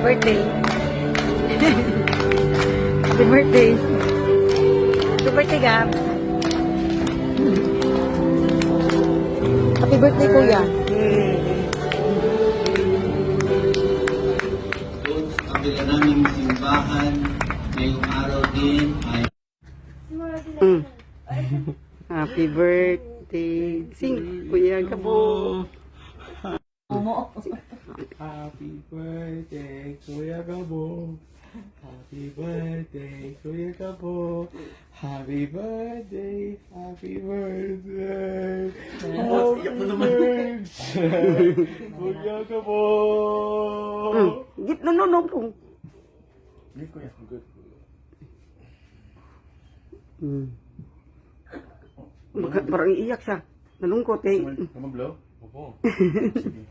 birthday. Happy birthday. Happy birthday, Gabs. Happy birthday, Kuya. Doon sa kabila naming simbahan, ngayong araw din ay Happy birthday. Sing, Kuya Gabo. Happy birthday, Kuya Gabo. Happy birthday, Kuya Gabo. Happy birthday, happy birthday. Happy birthday, Kuya Gabo. Git no no no po. Hindi, Kuya, I'm good. Parang iiyak siya. Nalungkot eh. Come on, blow. Opo. Sige.